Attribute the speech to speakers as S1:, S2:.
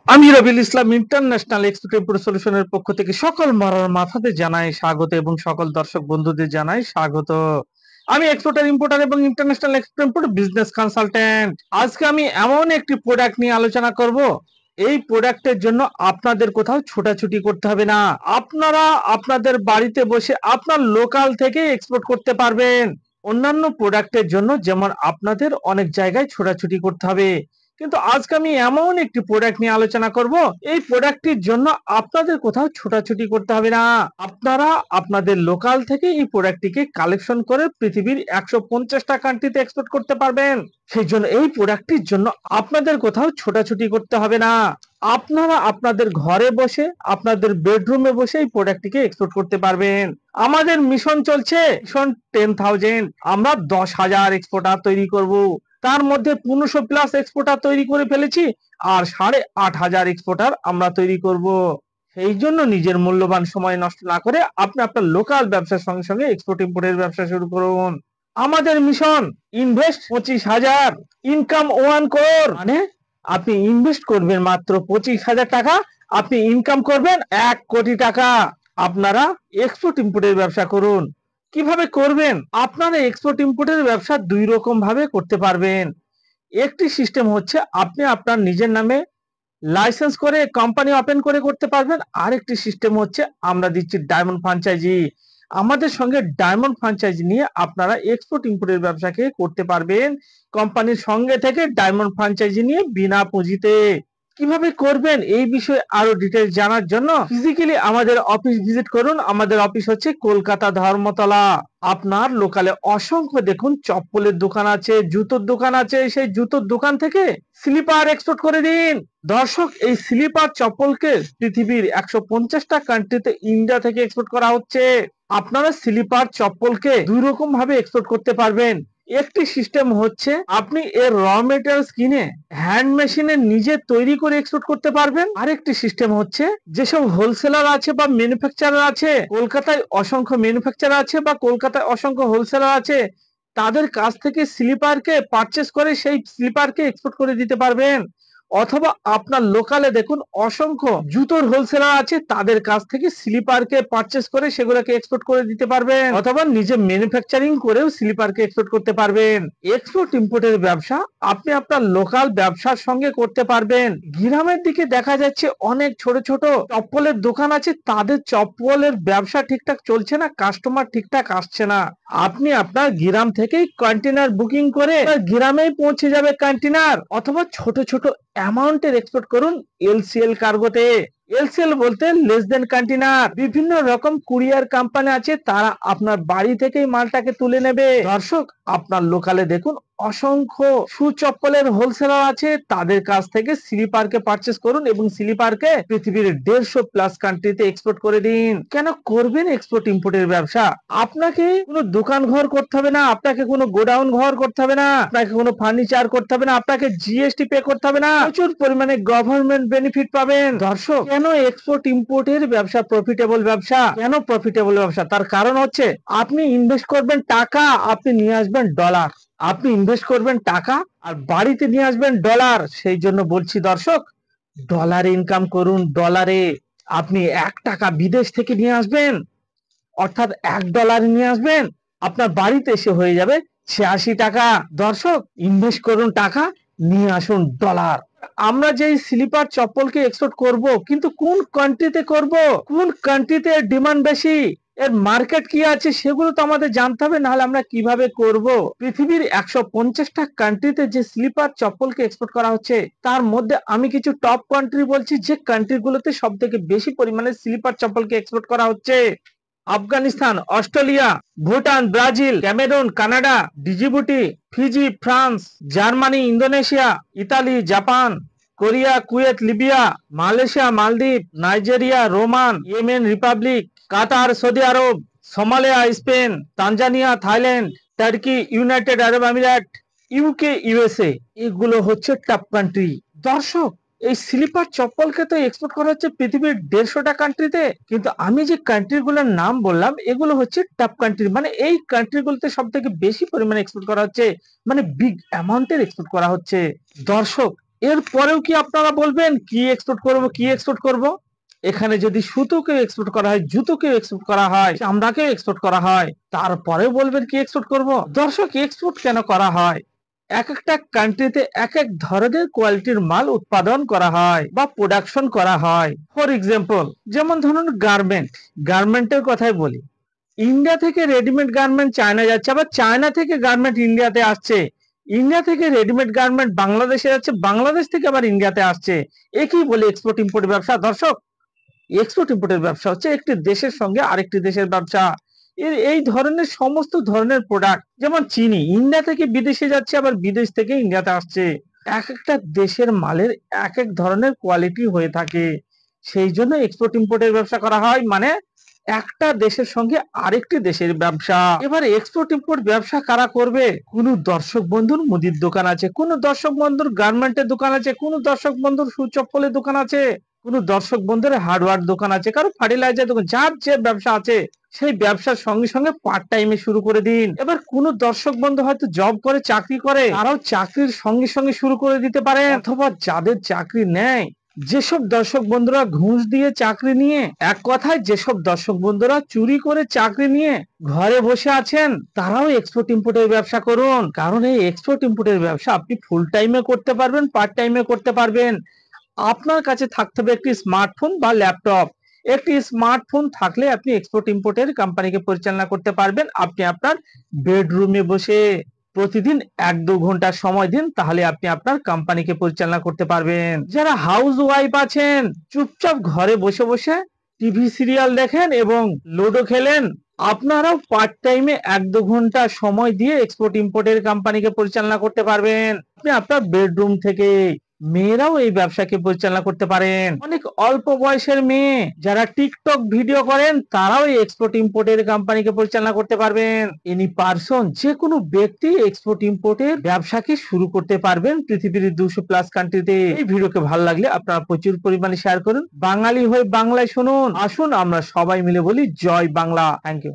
S1: আমি Rabiul Islam international export import সলিউশনের পক্ষ থেকে সকল মরার মাথাতে জানাই স্বাগত এবং সকল দর্শক বন্ধুদের জানাই স্বাগত। আমি এক্সপোর্টার ইম্পোর্টার এবং international export import business consultant. আজকে আমি এমন একটি প্রোডাক্ট নিয়ে আলোচনা করব, এই প্রোডাক্টের জন্য আপনাদের কোথাও ছোটাছুটি করতে হবে না। আপনারা আপনাদের বাড়িতে বসে আপনার লোকাল থেকে এক্সপোর্ট করতে পারবেন। অন্যান্য প্রোডাক্টের জন্য যেমন আপনাদের অনেক জায়গায় ছোটাছুটি করতে হবে, কিন্তু আজকে আমি এমন একটি প্রোডাক্ট নিয়ে আলোচনা করব, এই প্রোডাক্টটির জন্য আপনাদের কোথাও ছোটাছুটি করতে হবে না। আপনারা আপনাদের লোকাল থেকে এই প্রোডাক্টটিকে কালেকশন করে পৃথিবীর 150টা কান্ট্রিতে এক্সপোর্ট করতে পারবেন। সেই জন্য এই প্রোডাক্টটির জন্য আপনাদের কোথাও ছোটাছুটি করতে হবে না। আপনারা আপনাদের ঘরে বসে আপনাদের বেডরুমে বসে এই প্রোডাক্টটিকে এক্সপোর্ট করতে পারবেন। আমাদের মিশন চলছে মিশন 10,000। আমরা 10,000 এক্সপোর্টার তৈরি করব। তার মধ্যে 1500 প্লাস এক্সপোর্টার তৈরি করে ফেলেছি, আর 8,500 এক্সপোর্টার আমরা তৈরি করব। সেই জন্য নিজের মূল্যবান সময় নষ্ট না করে আপনি আপনার লোকাল ব্যবসার সঙ্গে সঙ্গে এক্সপোর্ট ইম্পোর্টের ব্যবসা শুরু করুন। আমাদের মিশন ইনভেস্ট 25,000, ইনকাম 1 crore। মানে আপনি ইনভেস্ট করবেন মাত্র 25,000 টাকা, আপনি ইনকাম করবেন 1 কোটি টাকা। আপনারা এক্সপোর্ট ইম্পোর্টের ব্যবসা করুন। কিভাবে করবেন? আপনারা এক্সপোর্ট ইম্পোর্টের ব্যবসা দুই রকম ভাবে করতে পারবেন। একটি সিস্টেম হচ্ছে আপনি আপনার নিজের নামে লাইসেন্স করে কোম্পানি ওপেন করে করতে পারবেন। আরেকটি সিস্টেম হচ্ছে আমরা দিচ্ছি ডায়মন্ড ফ্র্যাঞ্চাইজি। আমাদের সঙ্গে ডায়মন্ড ফ্র্যাঞ্চাইজি নিয়ে আপনারা এক্সপোর্ট ইম্পোর্টের ব্যবসাকে করতে পারবেন কোম্পানির সঙ্গে থেকে ডায়মন্ড ফ্র্যাঞ্চাইজি নিয়ে বিনা পুঁজিতে। কিভাবে করবেন এই বিষয়ে আরো ডিটেইলস জানার জন্য ফিজিক্যালি আমাদের অফিস ভিজিট করুন। আমাদের অফিস হচ্ছে কলকাতা ধর্মতলা। আপনার লোকালে অসংখ্য দেখুন চপ্পলের দোকান আছে, জুতোর দোকান আছে, সেই জুতোর দোকান থেকে স্লিপার এক্সপোর্ট করে দিন। দর্শক, এই স্লিপার চপ্পলকে পৃথিবীর 150টা কান্ট্রিতে ইন্ডিয়া থেকে এক্সপোর্ট করা হচ্ছে। আপনারা স্লিপার চপ্পলকে দুই রকম ভাবে এক্সপোর্ট করতে পারবেন। একটি সিস্টেম হচ্ছে আপনি এর র মেটেরিয়ালস কিনে হ্যান্ড মেশিনে নিজে তৈরি করে এক্সপোর্ট করতে পারবেন। আরেকটি সিস্টেম হচ্ছে যেসব হোলসেলার আছে বা ম্যানুফ্যাকচারার আছে, কলকাতায় অসংখ্য ম্যানুফ্যাকচারার আছে বা কলকাতায় অসংখ্য হোলসেলার আছে, তাদের কাছ থেকে স্লিপারকে পারচেস করে সেই স্লিপারকে এক্সপোর্ট করে দিতে পারবেন। অথবা আপনার লোকালে দেখুন অসংখ্য জুতোর হোলসেলার আছে, তাদের কাছ থেকে স্লিপারকে পারচেস করে সেগুলোকে এক্সপোর্ট করে দিতে পারবেন। অথবা নিজে ম্যানুফ্যাকচারিং করেও স্লিপারকে এক্সপোর্ট করতে পারবেন। এক্সপোর্ট ইম্পোর্টের ব্যবসা আপনি আপনার লোকাল ব্যবসার সঙ্গে করতে পারবেন। গ্রামের দিকে দেখা যাচ্ছে অনেক ছোট ছোট চপ্পলের দোকান আছে, তাদের চপ্পলের ব্যবসা ঠিকঠাক চলছে না, কাস্টমার ঠিকঠাক আসছে না। আপনি আপনার গ্রাম থেকেই কন্টেনার বুকিং করে গ্রামেই পৌঁছে যাবে কন্টেনার। অথবা ছোট ছোট অ্যামাউন্টের এক্সপোর্ট করুন এলসিএল কার্গোতে। এলসিএল বলতে লেস দেন কন্টেনার। বিভিন্ন রকম কুরিয়ার কোম্পানি আছে, তারা আপনার বাড়ি থেকেই মালটাকে তুলে নেবে। দর্শক, আপনার লোকালে দেখুন অসংখ্য শু চপ্পলের হোলসেলার আছে, তাদের কাছ থেকে স্লিপারকে পারচেস করুন এবং স্লিপারকে পৃথিবীর 150 প্লাস কান্ট্রিতে এক্সপোর্ট করে দিন। কেন করবেন এক্সপোর্ট ইম্পোর্টের ব্যবসা? আপনাকে কোনো দোকান ঘর করতে হবে না, আপনাকে কোনো গোডাউন ঘর করতে হবে না, আপনাকে কোনো ফার্নিচার করতে হবে না, আপনাকে জিএসটি পে করতে হবে না। প্রচুর পরিমাণে গভর্নমেন্ট বেনিফিট পাবেন। দর্শক, কেন এক্সপোর্ট ইম্পোর্টের ব্যবসা প্রফিটেবল ব্যবসা? কেন প্রফিটেবল ব্যবসা? তার কারণ হচ্ছে আপনি ইনভেস্ট করবেন টাকা, আপনি নিয়ে আসবেন ডলার। আপনি ইনভেস্ট করবেন টাকা আর বাড়িতে নিয়ে আসবেন ডলার। সেই জন্য বলছি দর্শক, ডলারে ইনকাম করুন। ডলারে আপনি 1 টাকা বিদেশ থেকে নিয়ে আসবেন, অর্থাৎ $1 নিয়ে আসবেন, আপনার বাড়িতে এসে হয়ে যাবে 86 টাকা। দর্শক, ইনভেস্ট করুন টাকা, নিয়ে আসুন ডলার। আমরা যে স্লিপার চপ্পলকে এক্সপোর্ট করব, কিন্তু কোন কান্ট্রিতে করব, কোন কান্ট্রিতে ডিমান্ড বেশি, এর মার্কেট কি আছে, সেগুলো তো আমাদের জানতে হবে, নাহলে আমরা কিভাবে করব? পৃথিবীর 150টা কান্ট্রিতে যে স্লিপার চপ্পলকে এক্সপোর্ট করা হচ্ছে, তার মধ্যে আমি কিছু টপ কান্ট্রি বলছি, যে কান্ট্রিগুলোতে সব থেকে বেশি পরিমাণে স্লিপার চপ্পলকে এক্সপোর্ট করা হচ্ছে। Afghanistan, Australia, Bhutan, Brazil, Cameroon, Canada, Djibouti, Fiji, France, Germany, Indonesia, Italy, Japan, Korea, Kuwait, Libya, Malaysia, মালদ্বীপ, নাইজেরিয়া, রোমান, Yemen republic, Qatar, Saudi Arab, Somalia, Spain, Tanzania, Thailand, Turkey, United Arab Emirates, UK, USA, এগুলো হচ্ছে top country. দর্শক, এই sleeper চপ্পলকে তো export করা হচ্ছে পৃথিবীর 150টা কান্ট্রিতে, কিন্তু আমি যে কান্ট্রিগুলোর নাম বললাম এগুলো হচ্ছে টপ কান্ট্রি। মানে এই কান্ট্রিগুলোতে সব থেকে বেশি পরিমাণে এক্সপোর্ট করা হচ্ছে, মানে বিগ অ্যামাউন্টের এক্সপোর্ট করা হচ্ছে। দর্শক, এরপরেও কি আপনারা বলবেন কি এক্সপোর্ট করব, কি এক্সপোর্ট করব? এখানে যদি সুতোকে এক্সপোর্ট করা হয়, জুতোকে এক্সপোর্ট করা হয়, চামড়াকে এক্সপোর্ট করা হয়, তারপরেও বলবেন কি এক্সপোর্ট করব? দর্শক, এক্সপোর্ট কেন করা হয়? এক একটা কান্ট্রিতে এক এক ধরনের কোয়ালিটির মাল উৎপাদন করা হয় বা প্রোডাকশন করা হয়। ফর এক্সাম্পল, যেমন ধরুন গার্মেন্টের কথাই বলি। ইন্ডিয়া থেকে রেডিমেড গার্মেন্ট চায়না যাচ্ছে, আবার চায়না থেকে গার্মেন্ট ইন্ডিয়াতে আসছে, ইন্ডিয়া থেকে রেডিমেড গার্মেন্ট বাংলাদেশে যাচ্ছে, বাংলাদেশ থেকে আবার ইন্ডিয়াতে আসছে। একই বলে এক্সপোর্ট ইম্পোর্ট ব্যবসা। দর্শক, এক্সপোর্ট ইম্পোর্টের ব্যবসা হচ্ছে একটি দেশের সঙ্গে আরেকটি দেশের ব্যবসা। এই ধরনের সমস্ত ধরনের প্রোডাক্ট, যেমন চিনি ইন্ডিয়া থেকে বিদেশে যাচ্ছে, আবার বিদেশ থেকে ইন্ডিয়াতে আসছে। এক একটা দেশের মালের এক এক ধরনের কোয়ালিটি হয়ে থাকে, সেই জন্য এক্সপোর্ট ইম্পোর্টের ব্যবসা করা হয়, মানে একটা দেশের সঙ্গে আরেকটি দেশের ব্যবসা। এবার এক্সপোর্ট ইম্পোর্ট ব্যবসা কারা করবে? কোন দর্শক বন্ধুর মুদির দোকান আছে, কোন দর্শক বন্ধুর গার্মেন্টের দোকান আছে, কোন দর্শক বন্ধুর সু চপ্পলের দোকান আছে, কোন দর্শক বন্ধুর হার্ডওয়্যার দোকান আছে, কারো ফার্টিলাইজার দোকান, যার যে ব্যবসা আছে সেই ব্যবসার সঙ্গে সঙ্গে পার্ট টাইমে শুরু করে দিন। এবার কোন দর্শক বন্ধু হয়তো জব করে, চাকরি করে, তারাও চাকরির সঙ্গে সঙ্গে শুরু করে দিতে পারেন। অথবা যাদের চাকরি নেই, যেসব দর্শক বন্ধুরা ঘুষ দিয়ে চাকরি নিয়ে, এক কথায় যেসব দর্শক বন্ধুরা চুরি করে চাকরি নিয়ে ঘরে বসে আছেন, তারাও এক্সপোর্ট ইম্পোর্টের ব্যবসা করুন। কারণ এই এক্সপোর্ট ইম্পোর্টের ব্যবসা আপনি ফুল টাইমে করতে পারবেন, পার্ট টাইমে করতে পারবেন। আপনার কাছে থাকতে হবে একটি স্মার্টফোন বা ল্যাপটপ। একটি স্মার্টফোন থাকলে আপনি এক্সপোর্ট ইম্পোর্টের কোম্পানিকে পরিচালনা করতে পারবেন। আপনি আপনার বেডরুমে বসে প্রতিদিন 1-2 ঘন্টা সময় দিন, তাহলে আপনি আপনার কোম্পানিকে পরিচালনা করতে পারবেন। যারা হাউস ওয়াইফ আছেন, চুপচাপ ঘরে বসে বসে টিভি সিরিয়াল দেখেন এবং লুডো খেলেন, আপনারাও পার্ট টাইমে 1-2 ঘন্টা সময় দিয়ে এক্সপোর্ট ইম্পোর্টের কোম্পানিকে পরিচালনা করতে পারবেন। আপনি আপনার বেডরুম থেকে। মেয়েরাও এই ব্যবসাকে পরিচালনা করতে পারেন। অনেক অল্প বয়সের মেয়ে যারা টিকটক ভিডিও করেন, তারাও এই এক্সপোর্ট ইম্পোর্টের কোম্পানিকে পরিচালনা করতে পারবেন। এনি পারসন, যে কোনো ব্যক্তি এক্সপোর্ট ইম্পোর্টের ব্যবসাকে শুরু করতে পারবেন পৃথিবীর 200+ কান্ট্রিতে। এই ভিডিওকে ভালো লাগলে আপনারা প্রচুর পরিমাণে শেয়ার করুন। বাঙালি হয়ে বাংলায় শুনুন। আসুন আমরা সবাই মিলে বলি জয় বাংলা। Thank you.